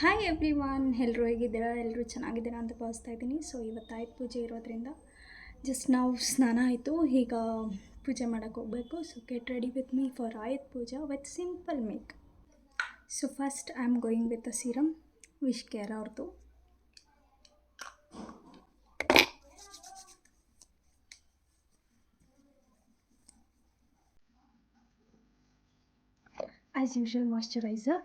Hi every one, ಎಲ್ಲರೂ ಹೇಗಿದ್ದೀರಾ? ಎಲ್ಲರೂ ಚೆನ್ನಾಗಿದ್ದೀರಾ ಅಂತ ಭಾವಿಸ್ತಾ ಇದ್ದೀನಿ. ಸೊ ಇವತ್ತು ಆಯುಧ ಪೂಜೆ ಇರೋದ್ರಿಂದ ಜಸ್ಟ್ ನಾವು ಸ್ನಾನ ಆಯಿತು, ಈಗ ಪೂಜೆ ಮಾಡೋಕ್ಕೆ ಹೋಗಬೇಕು. So get ready with me for Ayudha Puja with simple make. So first I am going with a serum WishCare ಅವ್ರದ್ದು. As usual moisturiser.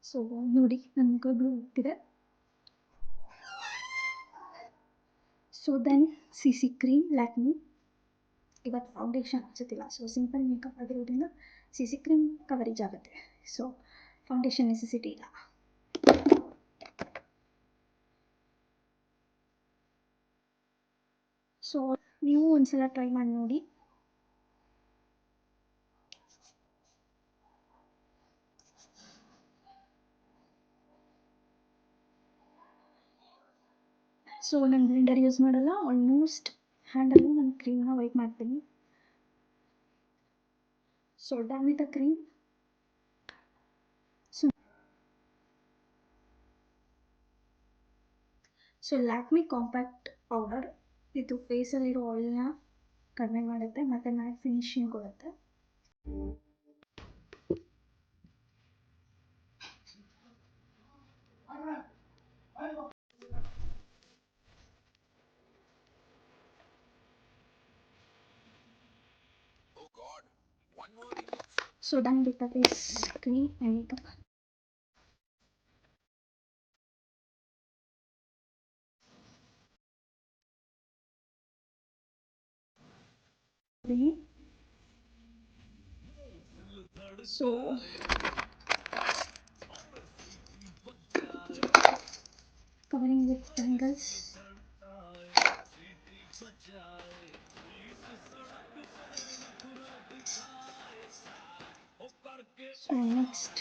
ಸೊ ನೋಡಿ ನನ್ನ ಕೈಗಳು ಹೋಗ್ತಿದೆ. So then C cream Lakme. ಇವತ್ತು ಫೌಂಡೇಶನ್ ಅನ್ಸುತ್ತಿಲ್ಲ, ಸೊ ಸಿಂಪಲ್ ಮೇಕಪ್ ಆಗಿರೋದ್ರಿಂದ C cream coverage ಆಗುತ್ತೆ. So foundation necessity ಇಲ್ಲ. ಸೊ ನೀವು ಒಂದ್ಸಲ ಟ್ರೈ ಮಾಡಿ ನೋಡಿ. ಸೊ ನಾನು ಬ್ಲೆಂಡರ್ ಯೂಸ್ ಮಾಡಲ್ಲ, ಆಲ್ಮೋಸ್ಟ್ ಹ್ಯಾಂಡಲ್ಲಿ ನಾನು ಕ್ರೀಮ್ನ ವೈಪ್ ಮಾಡ್ತೀನಿ. So done with the cream. So Lakme compact powder ಇದು ಫೇಸಲ್ಲಿರೋ ಆಯಿಲ್ನ ಕಡಿಮೆ ಮಾಡುತ್ತೆ ಮತ್ತು ಮ್ಯಾಟ್ ಫಿನಿಶಿಂಗ್ ಕೊಡುತ್ತೆ. So done with the face cream and makeup. So covering with tangles. So next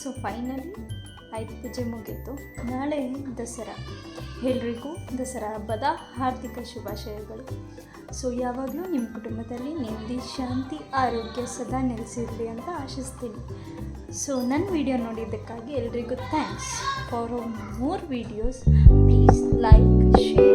so finally Ayudha Puja ಮುಗೀತು. ನಾಳೆ ದಸರಾ. ಎಲ್ರಿಗೂ ದಸರಾ ಹಬ್ಬದ ಹಾರ್ದಿಕ ಶುಭಾಶಯಗಳು. ಸೊ ಯಾವಾಗಲೂ ನಿಮ್ಮ ಕುಟುಂಬದಲ್ಲಿ ನೆಮ್ಮದಿ, ಶಾಂತಿ, ಆರೋಗ್ಯ ಸದಾ ನೆಲೆಸಿರಲಿ ಅಂತ ಆಶಿಸ್ತೀನಿ. ಸೊ ನನ್ನ ವಿಡಿಯೋ ನೋಡಿದ್ದಕ್ಕಾಗಿ ಎಲ್ರಿಗೂ thanks. For more videos please like, share